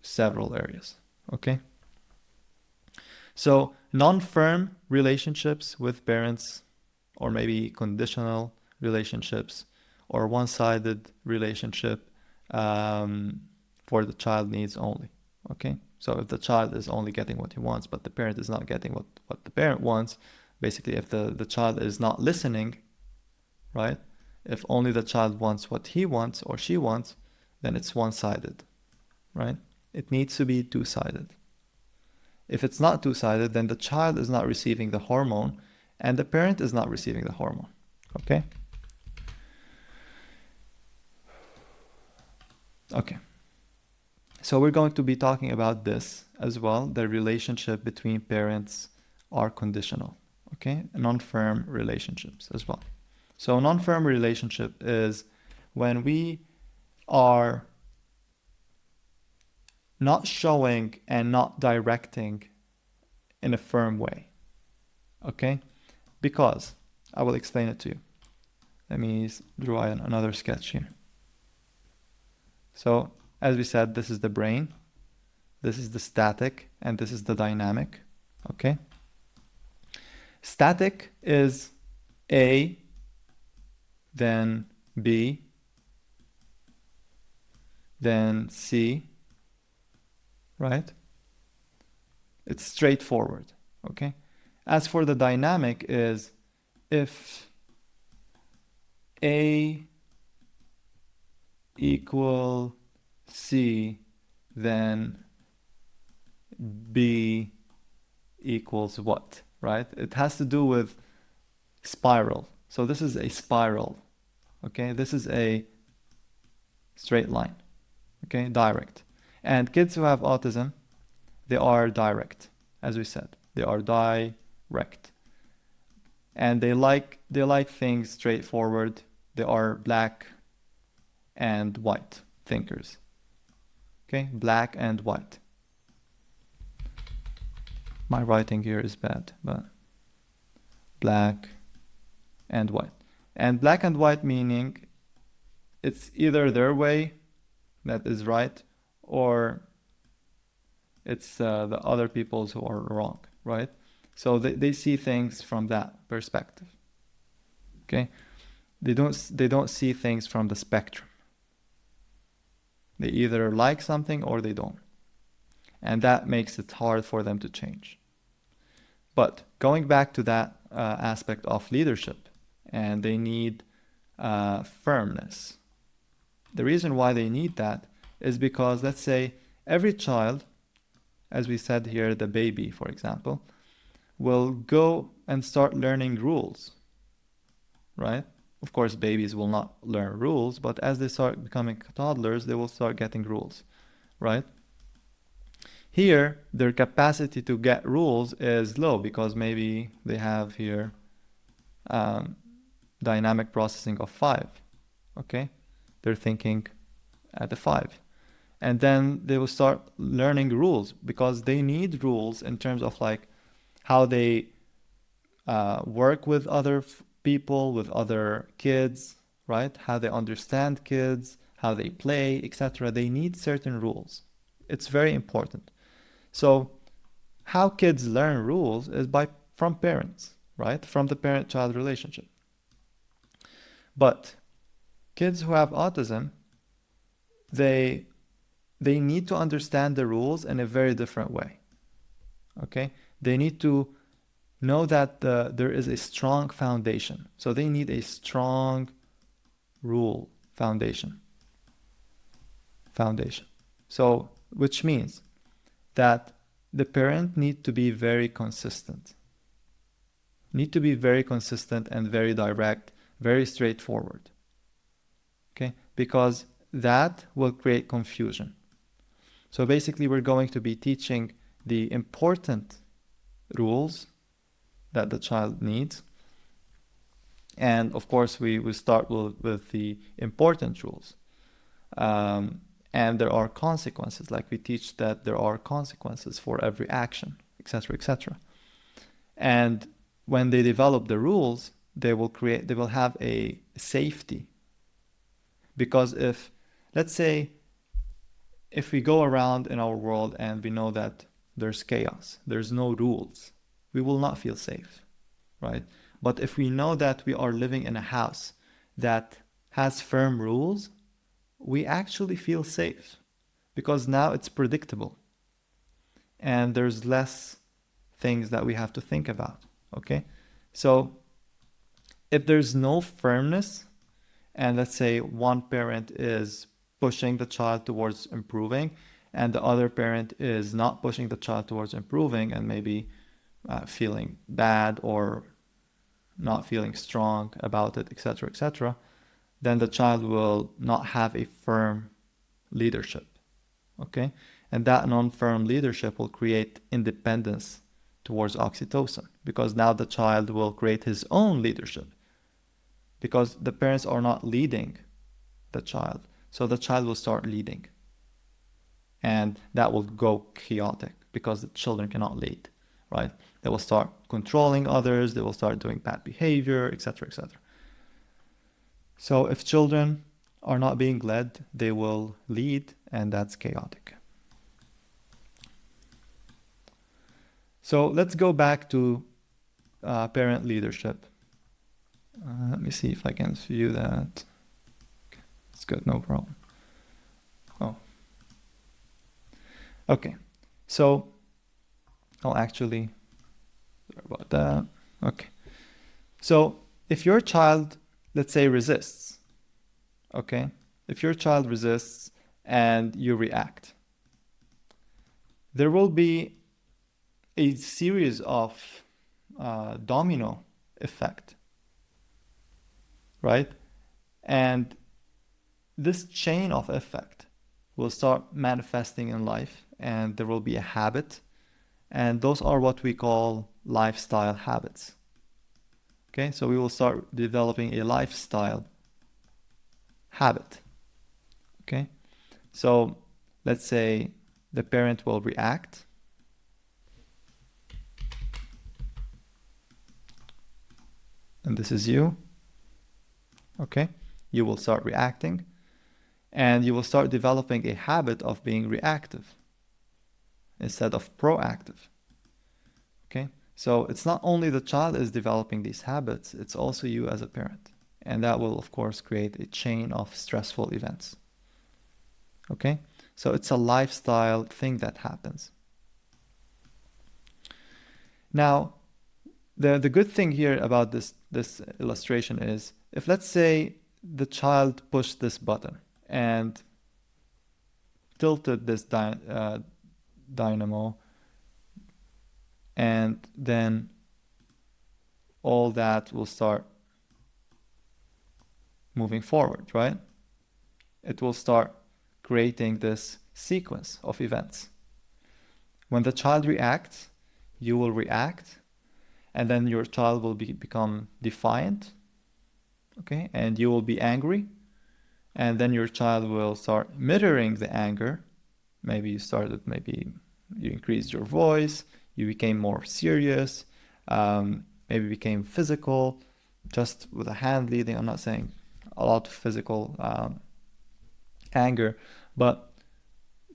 several areas, okay? So non-firm relationships with parents, or maybe conditional relationships, or one-sided relationship for the child needs only, okay? So if the child is only getting what he wants, but the parent is not getting what the parent wants, basically if the child is not listening, right? If only the child wants what he wants or she wants, then it's one-sided, right? It needs to be two-sided. If it's not two-sided, then the child is not receiving the hormone and the parent is not receiving the hormone, okay? Okay. So we're going to be talking about this as well. The relationship between parents are conditional, okay? Non-firm relationships as well. So non-firm relationship is when we are not showing and not directing in a firm way, okay? Because, I will explain it to you. Let me draw another sketch here. So, as we said, this is the brain, this is the static, and this is the dynamic, okay? Static is A, then B, then C, right? It's straightforward, okay? As for the dynamic is if A equal C, then B equals what, right? It has to do with spiral. So this is a spiral, okay? This is a straight line, okay? Direct. And kids who have autism, they are direct, as we said. They are direct. And they like things straightforward. They are black and white thinkers. Okay, black and white. My writing here is bad, but black and white. And black and white meaning it's either their way that is right, or it's the other people's who are wrong, right? So they see things from that perspective. Okay, they don't see things from the spectrum. They either like something or they don't, and that makes it hard for them to change. But going back to that aspect of leadership, and they need firmness. The reason why they need that is because, let's say, every child, as we said here, the baby, for example, will go and start learning rules, right? Of course, babies will not learn rules, but as they start becoming toddlers, they will start getting rules, right? Here, their capacity to get rules is low because maybe they have here dynamic processing of 5, okay? They're thinking at the 5. And then they will start learning rules because they need rules in terms of like how they work with other people, with other kids, right? How they understand kids, how they play, etc. They need certain rules. It's very important. So how kids learn rules is from parents, right? From the parent-child relationship. But kids who have autism, they need to understand the rules in a very different way. Okay? They need to know that there is a strong foundation. So they need a strong rule foundation. So, which means that the parent need to be very consistent. Need to be very consistent and very direct, very straightforward. Okay? Because that will create confusion. So basically, we're going to be teaching the important rules that the child needs. And of course, we start with the important rules. And there are consequences, like we teach that there are consequences for every action, etc., etc. And when they develop the rules, they will have a safety. Because let's say, if we go around in our world and we know that there's chaos, there's no rules, we will not feel safe, right? But if we know that we are living in a house that has firm rules, we actually feel safe because now it's predictable and there's less things that we have to think about, okay? So if there's no firmness, and let's say one parent is pushing the child towards improving and the other parent is not pushing the child towards improving and maybe feeling bad or not feeling strong about it, etc., etc., then the child will not have a firm leadership, okay? And that non-firm leadership will create independence towards oxytocin because now the child will create his own leadership because the parents are not leading the child. So the child will start leading. And that will go chaotic because the children cannot lead, right? They will start controlling others, they will start doing bad behavior, etc., etc. So if children are not being led, they will lead, and that's chaotic. So let's go back to parent leadership. Let me see if I can view that. Okay, it's good, no problem. Oh. Okay, so I'll actually, sorry about that. Okay, so if your child, let's say, resists, okay? If your child resists and you react, there will be a series of domino effect, right? And this chain of effect will start manifesting in life, and there will be a habit, and those are what we call lifestyle habits. Okay, so we will start developing a lifestyle habit. Okay, so let's say the parent will react. And this is you. Okay, you will start reacting, and you will start developing a habit of being reactive instead of proactive. Okay, so it's not only the child is developing these habits, it's also you as a parent. And that will, of course, create a chain of stressful events. Okay, so it's a lifestyle thing that happens. Now, the good thing here about this illustration is, if let's say the child pushed this button and tilted this dynamo, and then all that will start moving forward, right? It will start creating this sequence of events. When the child reacts, you will react, and then your child will become defiant, okay? And you will be angry, and then your child will start mirroring the anger. Maybe you increased your voice, you became more serious, maybe became physical, just with a hand leading. I'm not saying a lot of physical anger, but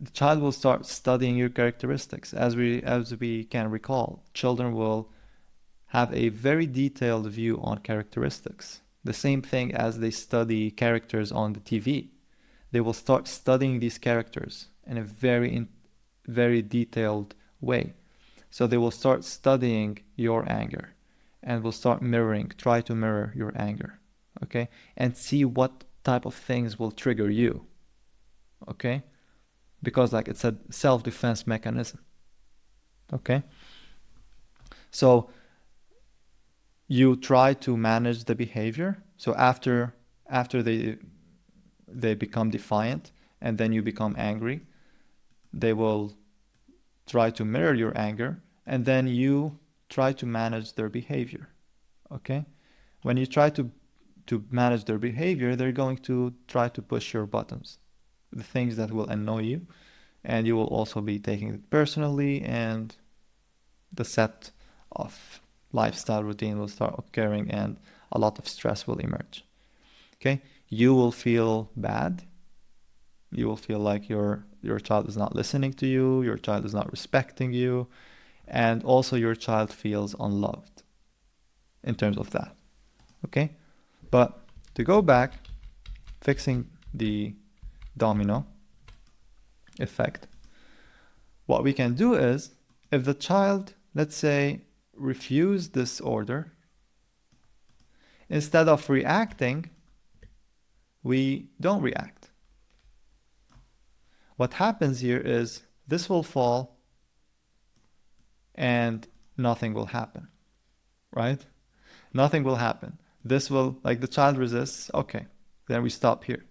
the child will start studying your characteristics. As we can recall, children will have a very detailed view on characteristics. The same thing as they study characters on the TV. They will start studying these characters in a very detailed way. So they will start studying your anger and will start try to mirror your anger, okay? And see what type of things will trigger you, okay? Because like it's a self-defense mechanism, okay? So you try to manage the behavior. So after they become defiant and then you become angry, they will try to mirror your anger, and then you try to manage their behavior, okay? When you try to manage their behavior, they're going to try to push your buttons, the things that will annoy you, and you will also be taking it personally, and the set of lifestyle routine will start occurring and a lot of stress will emerge, okay? You will feel bad. You will feel like your child is not listening to you, your child is not respecting you, and also your child feels unloved in terms of that, okay? But to go back, fixing the domino effect, what we can do is, if the child, let's say, refused this order, instead of reacting, we don't react. What happens here is this will fall and nothing will happen, right? Nothing will happen. This will, like the child resists, okay, then we stop here.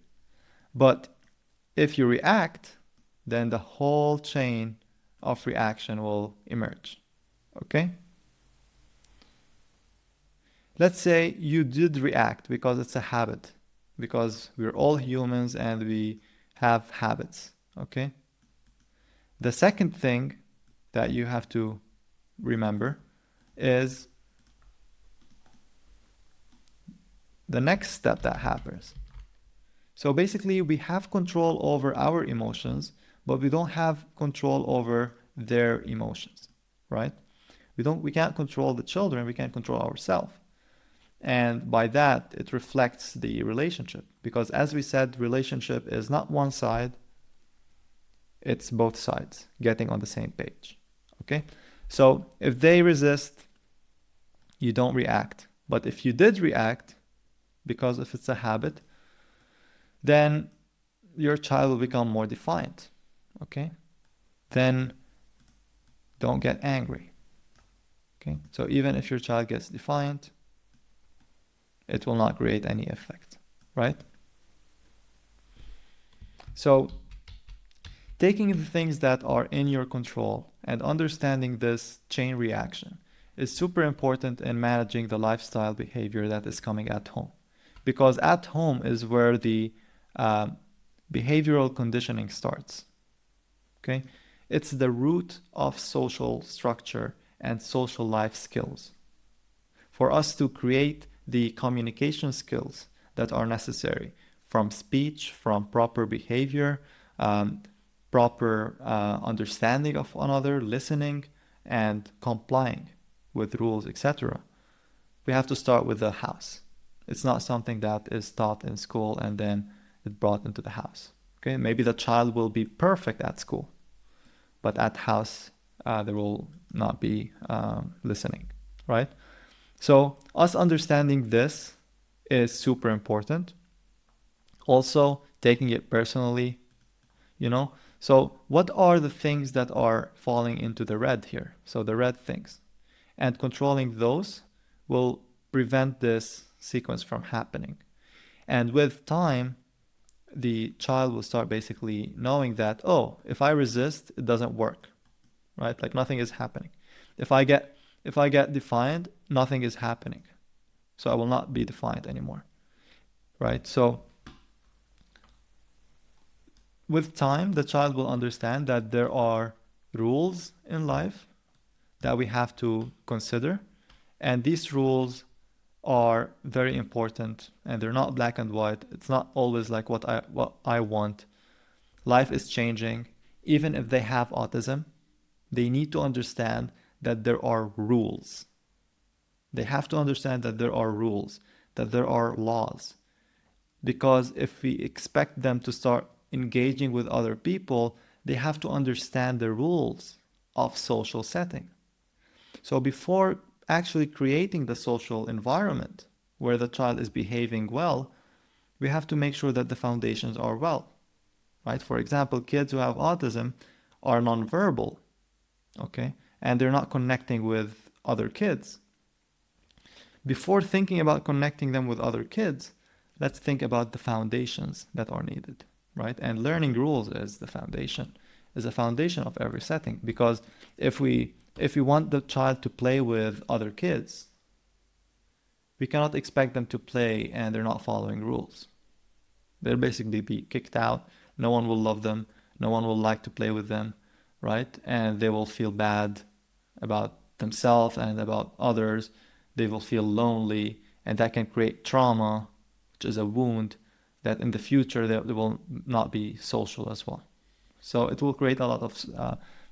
But if you react, then the whole chain of reaction will emerge, okay? Let's say you did react because it's a habit, because we're all humans and we have habits, okay? The second thing that you have to remember is the next step that happens. So basically we have control over our emotions, but we don't have control over their emotions, right? We can't control the children, we can't control ourselves. And by that, it reflects the relationship. Because as we said, relationship is not one side, it's both sides getting on the same page, okay? So if they resist, you don't react. But if you did react, because if it's a habit, then your child will become more defiant, okay? Then don't get angry, okay? So even if your child gets defiant, it will not create any effect, right? So taking the things that are in your control and understanding this chain reaction is super important in managing the lifestyle behavior that is coming at home. Because at home is where the behavioral conditioning starts, okay? It's the root of social structure and social life skills. For us to create the communication skills that are necessary, from speech, from proper behavior, proper understanding of another, listening, and complying with rules, etc. We have to start with the house. It's not something that is taught in school and then it's brought into the house. Okay, maybe the child will be perfect at school, but at house there will not be listening, right? So us understanding this is super important. Also taking it personally, you know. So what are the things that are falling into the red here? So the red things. And controlling those will prevent this sequence from happening. And with time, the child will start basically knowing that, oh, if I resist, it doesn't work, right? Like nothing is happening. If I get defiant, nothing is happening. So I will not be defiant anymore, right? So with time, the child will understand that there are rules in life that we have to consider. And these rules are very important, and they're not black and white. It's not always like what I want. Life is changing. Even if they have autism, they need to understand that there are rules. They have to understand that there are rules, that there are laws. Because if we expect them to start engaging with other people, they have to understand the rules of social setting. So before actually creating the social environment where the child is behaving well, we have to make sure that the foundations are well, right? For example, kids who have autism are nonverbal, okay? And they're not connecting with other kids. Before thinking about connecting them with other kids, let's think about the foundations that are needed, right? And learning rules is the foundation of every setting. Because if we want the child to play with other kids, we cannot expect them to play and they're not following rules. They'll basically be kicked out. No one will love them. No one will like to play with them, right? And they will feel bad about themselves and about others. They will feel lonely, and that can create trauma, which is a wound that in the future they will not be social as well. So it will create a lot of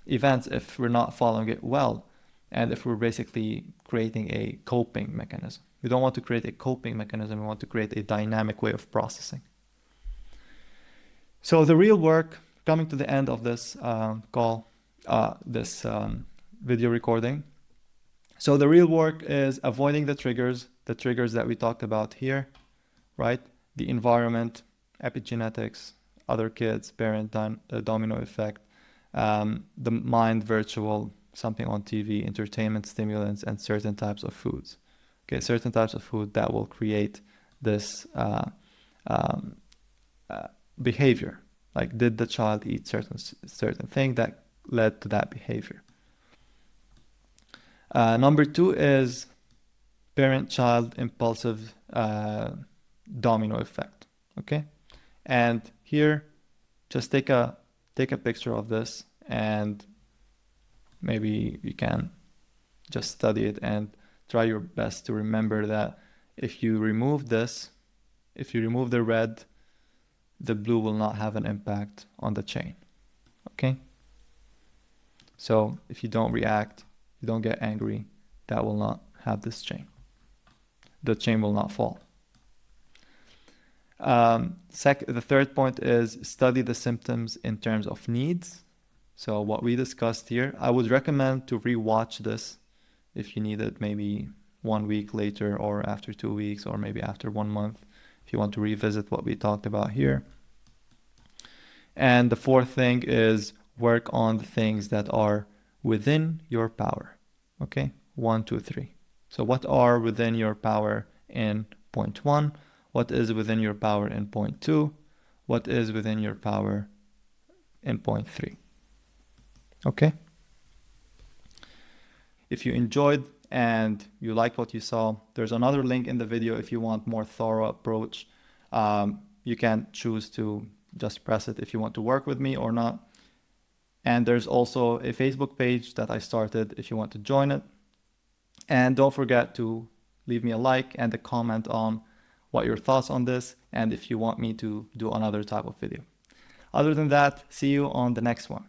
events if we're not following it well, and if we're basically creating a coping mechanism. We don't want to create a coping mechanism. We want to create a dynamic way of processing. So the real work, coming to the end of this video recording. So the real work is avoiding the triggers that we talked about here, right? The environment, epigenetics, other kids, parent domino effect, the mind virtual, something on TV, entertainment, stimulants, and certain types of foods. Okay, certain types of food that will create this behavior. Like, did the child eat certain thing that led to that behavior? Number 2 is parent-child impulsive domino effect. Okay, and here, just take a picture of this, and maybe you can just study it and try your best to remember that if you remove this, if you remove the red, the blue will not have an impact on the chain. Okay? So if you don't react, you don't get angry, that will not have this chain. The chain will not fall. The third point is study the symptoms in terms of needs. So what we discussed here, I would recommend to rewatch this if you need it, maybe 1 week later, or after 2 weeks, or maybe after 1 month, if you want to revisit what we talked about here. And the fourth thing is work on the things that are within your power. Okay, 1, 2, 3. So what are within your power in point 1? What is within your power in point 2? What is within your power in point 3? Okay? If you enjoyed and you liked what you saw, there's another link in the video if you want more thorough approach. You can choose to just press it if you want to work with me or not. And there's also a Facebook page that I started if you want to join it. And don't forget to leave me a like and a comment on what your thoughts on this, and if you want me to do another type of video. Other than that, see you on the next one.